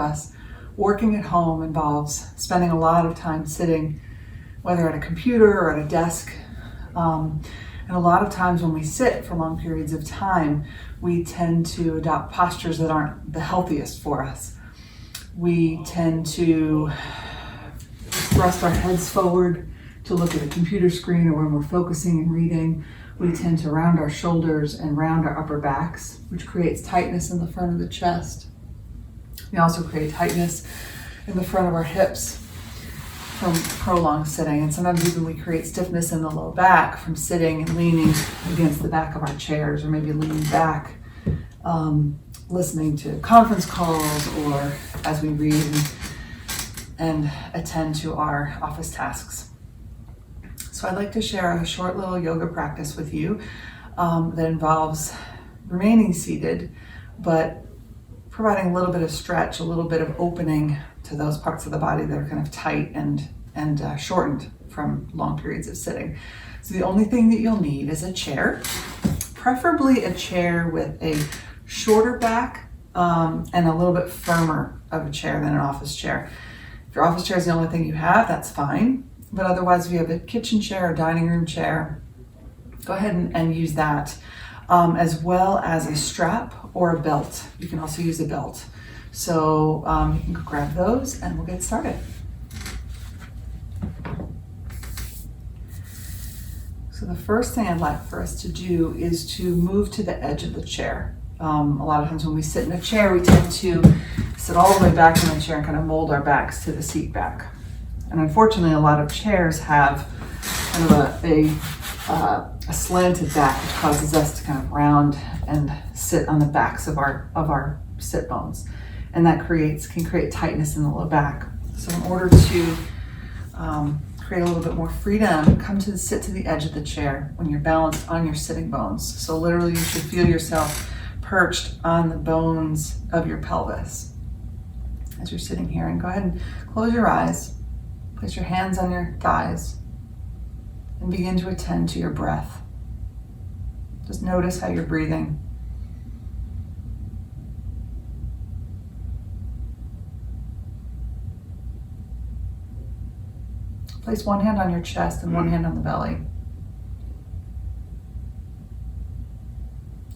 us, working at home involves spending a lot of time sitting, whether at a computer or at a desk. And a lot of times when we sit for long periods of time, we tend to adopt postures that aren't the healthiest for us. We tend to thrust our heads forward to look at a computer screen, or when we're focusing and reading, we tend to round our shoulders and round our upper backs, which creates tightness in the front of the chest. We also create tightness in the front of our hips from prolonged sitting, and sometimes even we create stiffness in the low back from sitting and leaning against the back of our chairs, or maybe leaning back, listening to conference calls, or as we read and attend to our office tasks. So I'd like to share a short little yoga practice with you that involves remaining seated, but providing a little bit of stretch, a little bit of opening to those parts of the body that are kind of tight and shortened from long periods of sitting. So the only thing that you'll need is a chair, preferably a chair with a shorter back and a little bit firmer of a chair than an office chair. If your office chair is the only thing you have, that's fine. But otherwise, if you have a kitchen chair or dining room chair, go ahead and use that, as well as a strap or a belt. You can also use a belt. So you can go grab those and we'll get started. So the first thing I'd like for us to do is to move to the edge of the chair. A lot of times when we sit in a chair, we tend to sit all the way back in the chair and kind of mold our backs to the seat back. And unfortunately, a lot of chairs have kind of a slanted back, which causes us to kind of round and sit on the backs of our sit bones. And that can create tightness in the low back. So in order to create a little bit more freedom, sit to the edge of the chair when you're balanced on your sitting bones. So literally you should feel yourself perched on the bones of your pelvis as you're sitting here. And go ahead and close your eyes, place your hands on your thighs, and begin to attend to your breath. Just notice how you're breathing. Place one hand on your chest and one hand on the belly.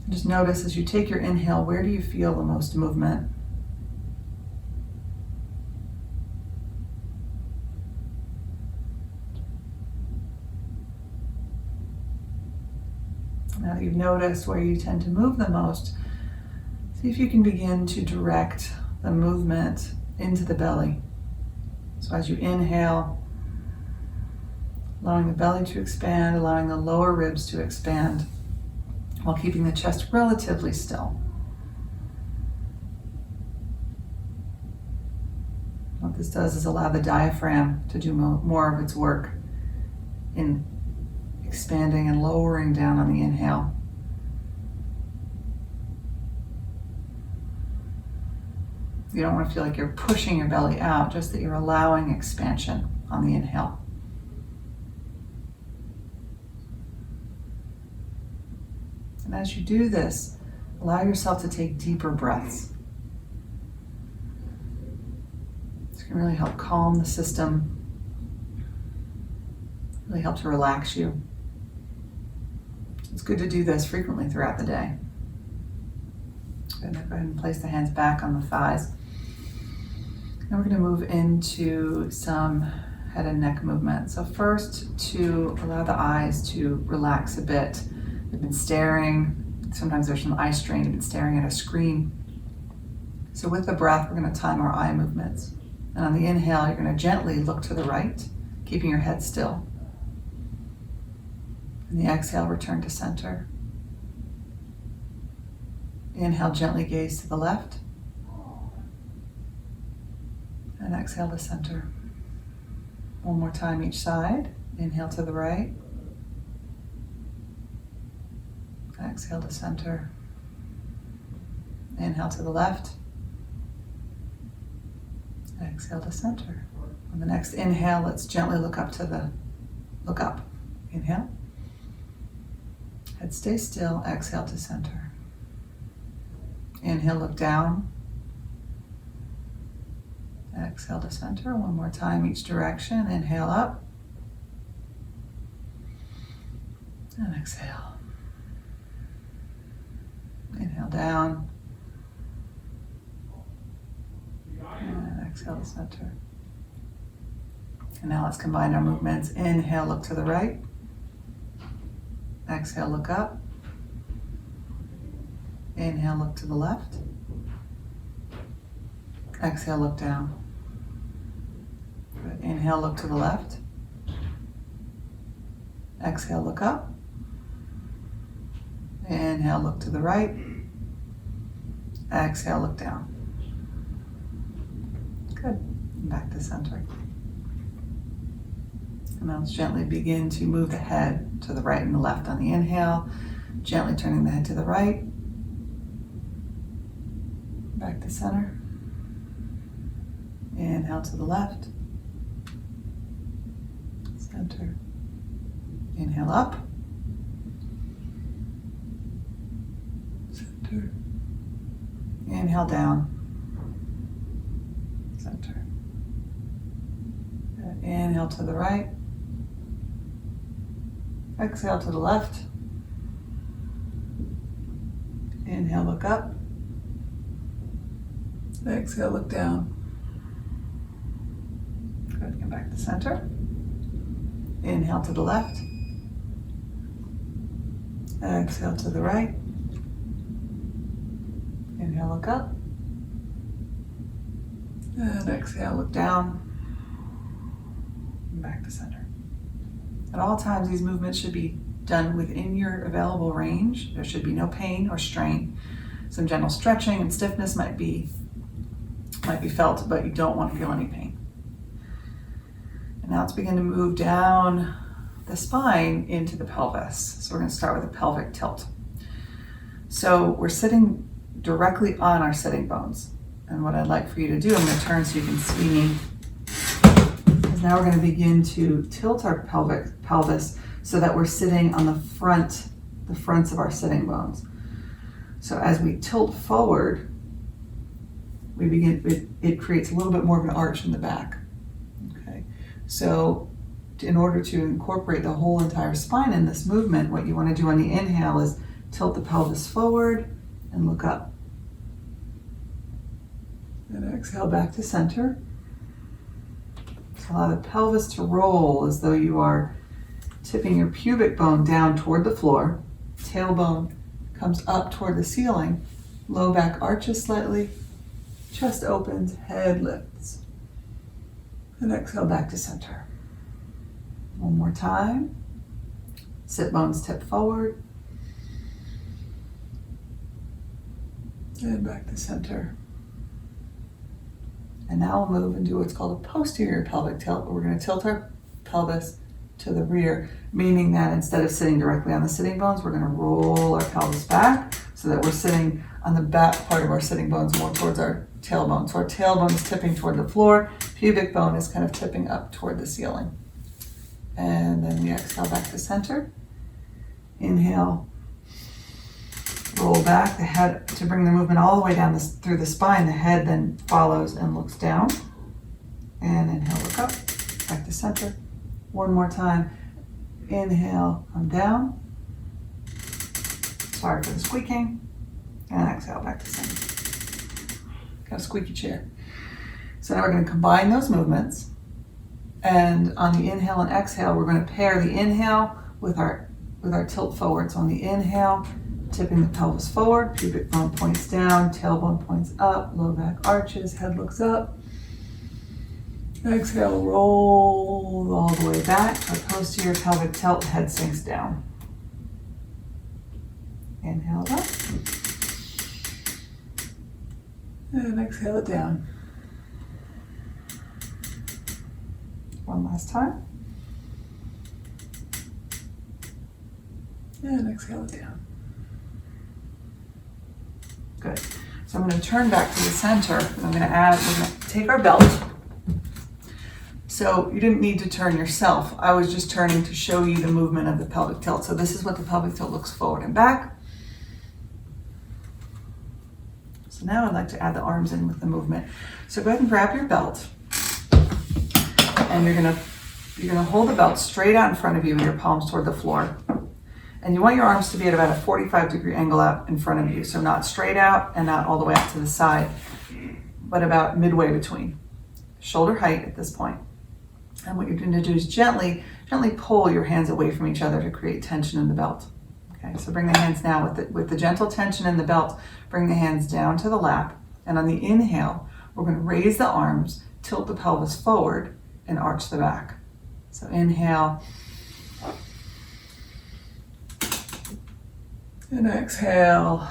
And just notice as you take your inhale, where do you feel the most movement? Now that you've noticed where you tend to move the most, see if you can begin to direct the movement into the belly. So as you inhale, allowing the belly to expand, allowing the lower ribs to expand, while keeping the chest relatively still. What this does is allow the diaphragm to do more of its work in expanding and lowering down on the inhale. You don't want to feel like you're pushing your belly out, just that you're allowing expansion on the inhale. And as you do this, allow yourself to take deeper breaths. This can really help calm the system, really help to relax you. It's good to do this frequently throughout the day. Go ahead and place the hands back on the thighs. Now we're going to move into some head and neck movement. So first, to allow the eyes to relax a bit. They've been staring, sometimes there's some eye strain, they've been staring at a screen. So with the breath, we're going to time our eye movements. And on the inhale, you're going to gently look to the right, keeping your head still. And the exhale, return to center. Inhale, gently gaze to the left. And exhale to center. One more time each side. Inhale to the right. Exhale to center. Inhale to the left. Exhale to center. On the next inhale, let's gently look up. Inhale. Head stay still. Exhale to center. Inhale, look down. Exhale to center. One more time each direction. Inhale up. And exhale. Inhale down. And exhale to center. And now let's combine our movements. Inhale, look to the right. Exhale, look up. Inhale, look to the left. Exhale, look down. Good. Inhale, look to the left. Exhale, look up. Inhale, look to the right. Exhale, look down. Good. And back to center. And now let's gently begin to move the head to the right and the left on the inhale. Gently turning the head to the right. Back to center. Inhale to the left. Center. Inhale up. Center. Inhale down. Center. Good. Inhale to the right. Exhale to the left. Inhale, look up. Exhale, look down. Good. Come back to center. Inhale to the left. Exhale to the right. Inhale, look up. And exhale, look down. And back to center. At all times, these movements should be done within your available range. There should be no pain or strain. Some gentle stretching and stiffness might be felt, but you don't want to feel any pain. And now let's begin to move down the spine into the pelvis. So we're going to start with a pelvic tilt. So we're sitting directly on our sitting bones. And what I'd like for you to do, I'm going to turn so you can see me, is now we're going to begin to tilt our pelvis so that we're sitting on the fronts of our sitting bones. So as we tilt forward, it creates a little bit more of an arch in the back. Okay. So in order to incorporate the whole entire spine in this movement, what you want to do on the inhale is tilt the pelvis forward and look up. And exhale back to center. So allow the pelvis to roll as though you are tipping your pubic bone down toward the floor. Tailbone comes up toward the ceiling. Low back arches slightly. Chest opens, head lifts. And exhale back to center. One more time. Sit bones tip forward. And back to center. And now we'll move and do what's called a posterior pelvic tilt, where we're going to tilt our pelvis to the rear, meaning that instead of sitting directly on the sitting bones, we're going to roll our pelvis back so that we're sitting on the back part of our sitting bones more towards our tailbone. So our tailbone is tipping toward the floor, pubic bone is kind of tipping up toward the ceiling. And then we exhale back to center. Inhale. Roll back the head to bring the movement all the way down through the spine. The head then follows and looks down. And inhale, look up, back to center. One more time. Inhale, come down. Sorry for the squeaking. And exhale, back to center. Got a squeaky chair. So now we're going to combine those movements. And on the inhale and exhale, we're going to pair the inhale with our tilt forward. So on the inhale, tipping the pelvis forward, pubic bone points down, tailbone points up, low back arches, head looks up. Exhale, roll all the way back. Our posterior pelvic tilt, head sinks down. Inhale up. And exhale it down. One last time. And exhale it down. Good. So I'm going to turn back to the center. And we're going to take our belt. So you didn't need to turn yourself. I was just turning to show you the movement of the pelvic tilt. So this is what the pelvic tilt looks forward and back. So So now I'd like to add the arms in with the movement. So go ahead and grab your belt, and you're gonna hold the belt straight out in front of you with your palms toward the floor. And you want your arms to be at about a 45-degree angle out in front of you. So not straight out and not all the way out to the side, but about midway between. Shoulder height at this point. And what you're going to do is gently pull your hands away from each other to create tension in the belt. Okay, so bring the hands now with the gentle tension in the belt, bring the hands down to the lap. And on the inhale, we're going to raise the arms, tilt the pelvis forward, and arch the back. So inhale. And exhale.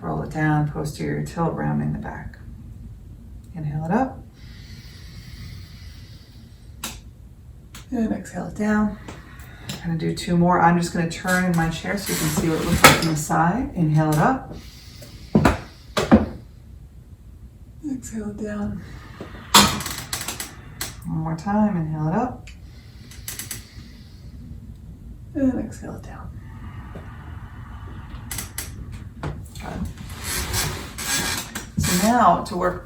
Roll it down, posterior tilt, rounding the back. Inhale it up. And exhale it down. I'm going to do 2 more. I'm just going to turn in my chair so you can see what it looks like from the side. Inhale it up. Exhale it down. One more time. Inhale it up. And exhale it down. Good. So now to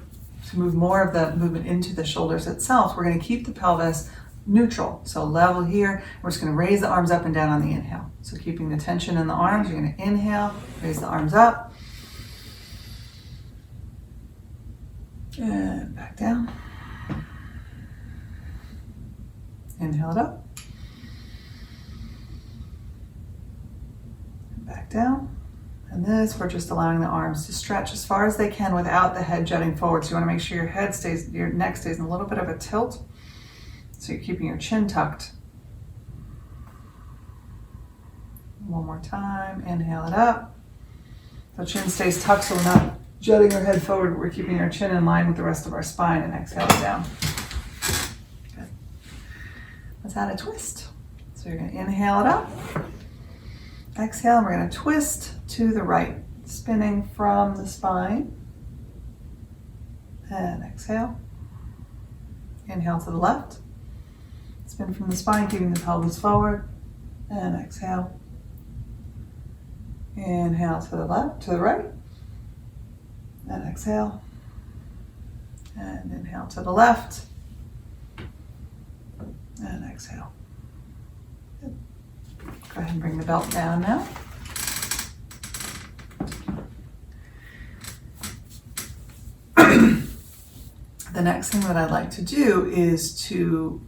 move more of the movement into the shoulders itself, we're going to keep the pelvis neutral, so level here. We're just going to raise the arms up and down on the inhale. So keeping the tension in the arms, you're going to inhale, raise the arms up, and back down. Inhale it up, and back down. And this, we're just allowing the arms to stretch as far as they can without the head jutting forward. So you want to make sure your neck stays in a little bit of a tilt. So you're keeping your chin tucked. One more time, inhale it up. The chin stays tucked so we're not jutting our head forward. We're keeping our chin in line with the rest of our spine, and exhale it down. Good. Let's add a twist. So you're going to inhale it up. Exhale, and we're going to twist to the right, spinning from the spine. And exhale. Inhale to the left. Spin from the spine, keeping the pelvis forward. And exhale. Inhale to the left, to the right. And exhale. And inhale to the left. And exhale. Good. Go ahead and bring the belt down now. The next thing that I'd like to do is to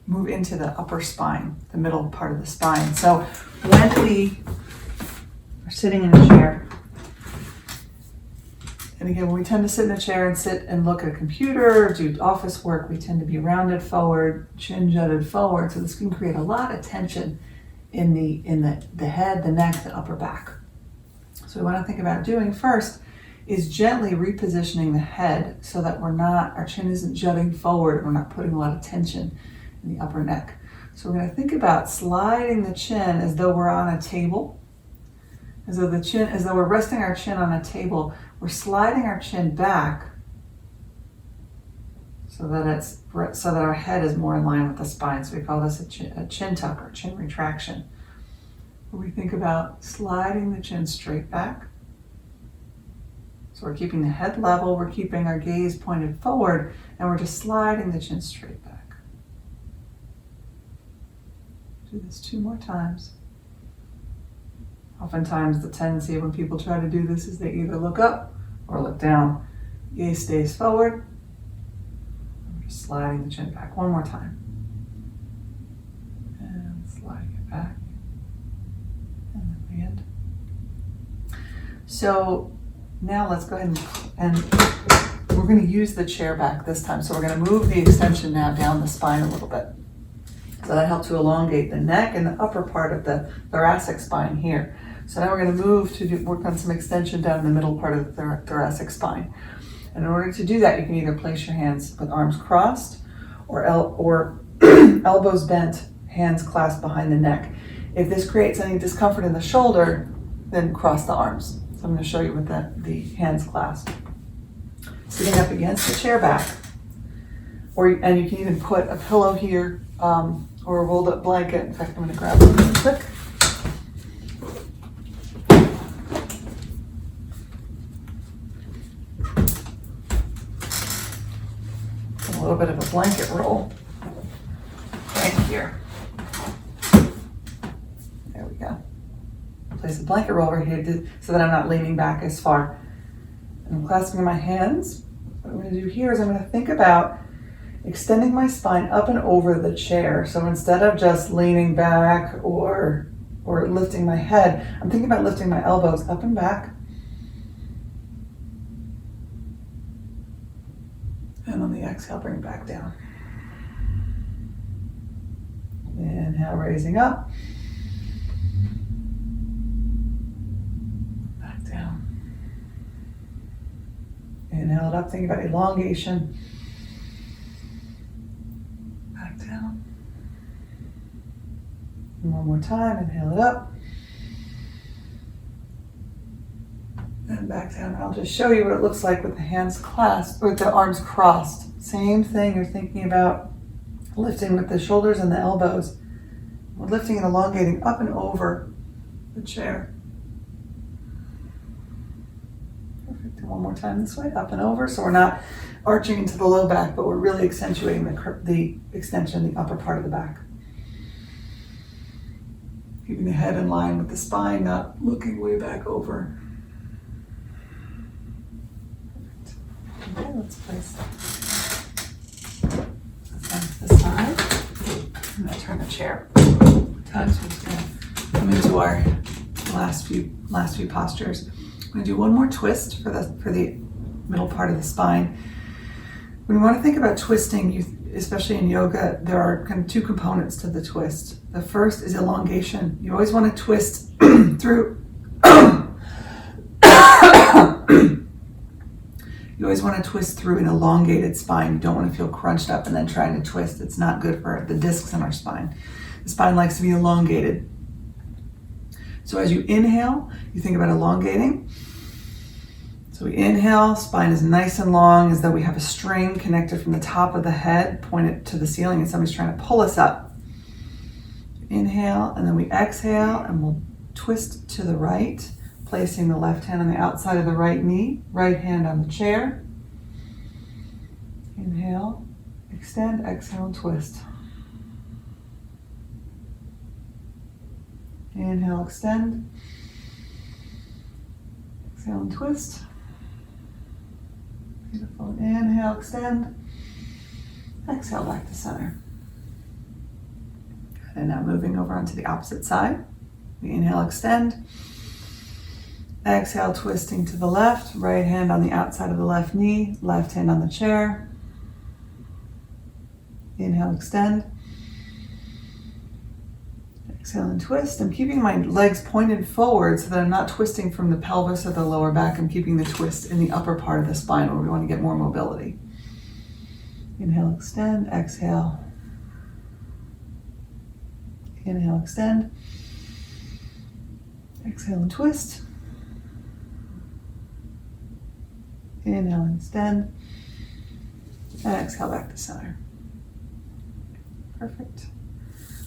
move into the upper spine, the middle part of the spine. So when we are sitting in a chair, and again, when we tend to sit in a chair and sit and look at a computer or do office work, we tend to be rounded forward, chin jutted forward. So this can create a lot of tension in the head, the neck, the upper back. So what I think about doing first is gently repositioning the head so that our chin isn't jutting forward and we're not putting a lot of tension in the upper neck. So we're going to think about sliding the chin as though we're on a table, as though we're resting our chin on a table. We're sliding our chin back so that our head is more in line with the spine. So we call this a chin tuck or chin retraction. Where we think about sliding the chin straight back. So we're keeping the head level, we're keeping our gaze pointed forward, and we're just sliding the chin straight back. Do this 2 more times. Oftentimes the tendency when people try to do this is they either look up or look down. Gaze stays forward. We're just sliding the chin back. 1 more time. And sliding it back. And then we end. So now let's go ahead and we're going to use the chair back this time. So we're going to move the extension now down the spine a little bit. So that helps to elongate the neck and the upper part of the thoracic spine here. So now we're going to move to work on some extension down in the middle part of the thoracic spine. And in order to do that, you can either place your hands with arms crossed or elbows bent, hands clasped behind the neck. If this creates any discomfort in the shoulder, then cross the arms. So I'm going to show you with the hands clasped. Sitting up against the chair back, and you can even put a pillow here or a rolled up blanket. In fact, I'm going to grab one really quick. little bit of a blanket roll right here. There we go. Place a blanket roll right here so that I'm not leaning back as far. And I'm clasping my hands. What I'm going to do here is I'm going to think about extending my spine up and over the chair. So instead of just leaning back or lifting my head, I'm thinking about lifting my elbows up and back. And on the exhale, bring it back down. Inhale, raising up. Back down. Inhale it up, thinking about elongation. Back down. And one more time, inhale it up. And back down. I'll just show you what it looks like with the hands clasped, with the arms crossed. Same thing, you're thinking about lifting with the shoulders and the elbows. We're lifting and elongating up and over the chair. Perfect. And one more time this way, up and over. So we're not arching into the low back, but we're really accentuating the extension in the upper part of the back. Keeping the head in line with the spine, not looking way back over. Okay, let's place this side. I'm going to turn the chair. Times we're just going to come into our last few postures. I'm going to do one more twist for the middle part of the spine. When you want to think about twisting, especially in yoga, there are kind of two components to the twist. The first is elongation. You always want to twist through. You always want to twist through an elongated spine. You don't want to feel crunched up and then trying to twist. It's not good for the discs in our spine. The spine likes to be elongated. So as you inhale, you think about elongating. So we inhale, spine is nice and long, as though we have a string connected from the top of the head, pointed to the ceiling, and somebody's trying to pull us up. Inhale, and then we exhale, and we'll twist to the right, placing the left hand on the outside of the right knee, right hand on the chair. Inhale, extend, exhale, and twist. Inhale, extend. Exhale and twist. Beautiful. Inhale, extend. Exhale, back to center. Good. And now moving over onto the opposite side. We inhale, extend. Exhale, twisting to the left. Right hand on the outside of the left knee. Left hand on the chair. Inhale, extend. Exhale and twist. I'm keeping my legs pointed forward so that I'm not twisting from the pelvis or the lower back. I'm keeping the twist in the upper part of the spine where we want to get more mobility. Inhale, extend. Exhale. Inhale, extend. Exhale and twist. Inhale and extend. And exhale back to center. Perfect.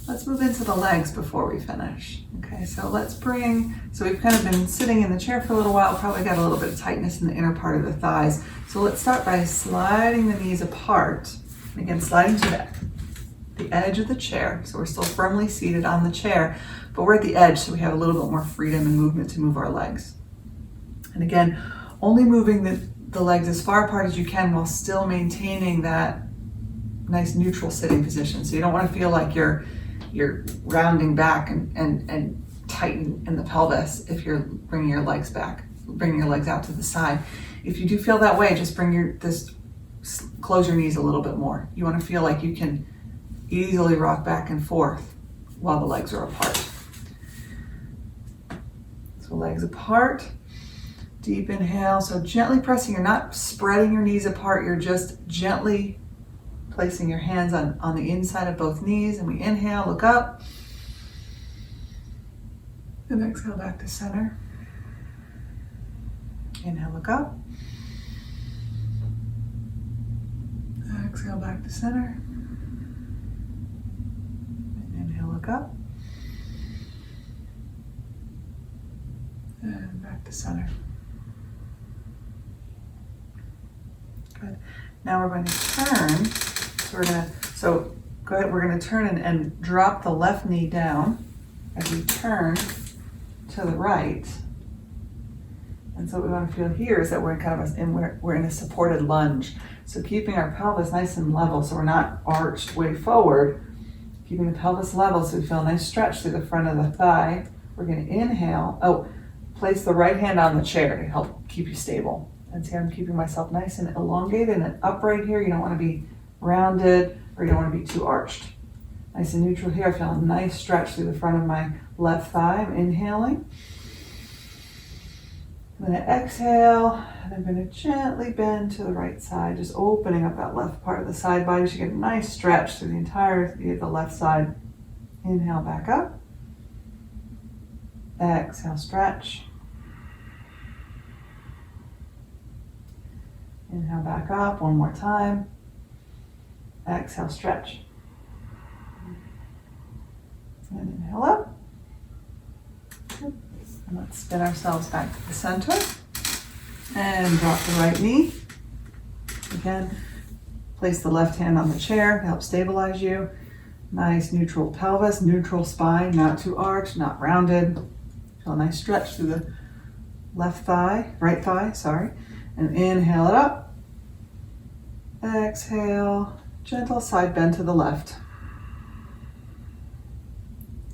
Let's move into the legs before we finish. Okay, so we've kind of been sitting in the chair for a little while, probably got a little bit of tightness in the inner part of the thighs. So let's start by sliding the knees apart. And again, sliding to the edge of the chair. So we're still firmly seated on the chair, but we're at the edge, so we have a little bit more freedom and movement to move our legs. And again, only moving the legs as far apart as you can while still maintaining that nice neutral sitting position. So you don't want to feel like you're rounding back and tighten in the pelvis if you're bringing your legs back, bringing your legs out to the side. If you do feel that way, just close your knees a little bit more. You want to feel like you can easily rock back and forth while the legs are apart. So legs apart, deep inhale. So gently pressing, you're not spreading your knees apart, you're just gently placing your hands on the inside of both knees, and we inhale, look up, and exhale back to center. Inhale, look up, exhale back to center. Inhale, look up, and back to center. Good. Now we're going to turn. So go ahead, we're going to turn and drop the left knee down as we turn to the right. And so what we want to feel here is that we're in kind of we're in a supported lunge. So keeping our pelvis nice and level, so we're not arched way forward. Keeping the pelvis level so we feel a nice stretch through the front of the thigh. We're going to inhale. Place the right hand on the chair to help keep you stable. And see, I'm keeping myself nice and elongated and upright here. You don't want to be rounded or you don't want to be too arched. Nice and neutral here. I feel a nice stretch through the front of my left thigh. I'm inhaling. I'm going to exhale, and I'm going to gently bend to the right side, just opening up that left part of the side body. You should get a nice stretch through the entirety of the left side. Inhale back up. Exhale, stretch. Inhale back up one more time. Exhale, stretch. And inhale up. And let's spin ourselves back to the center. And drop the right knee. Again, place the left hand on the chair to help stabilize you. Nice neutral pelvis, neutral spine, not too arched, not rounded. Feel a nice stretch through the right thigh, sorry. And inhale it up. Exhale, gentle side bend to the left.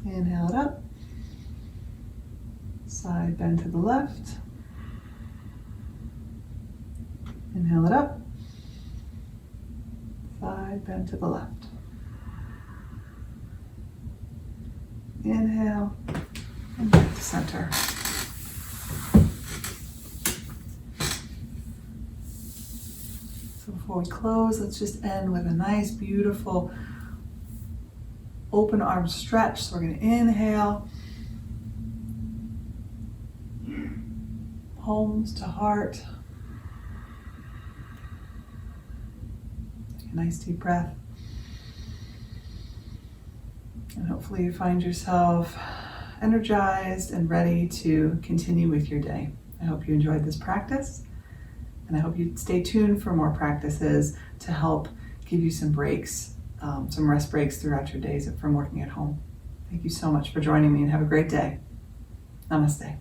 Inhale it up. Side bend to the left. Inhale it up. Side bend to the left. Inhale and back to center. So before we close, let's just end with a nice, beautiful open arm stretch. So we're going to inhale. Palms to heart. Take a nice deep breath. And hopefully you find yourself energized and ready to continue with your day. I hope you enjoyed this practice, and I hope you stay tuned for more practices to help give you some breaks, some rest breaks throughout your days from working at home. Thank you so much for joining me, and have a great day. Namaste.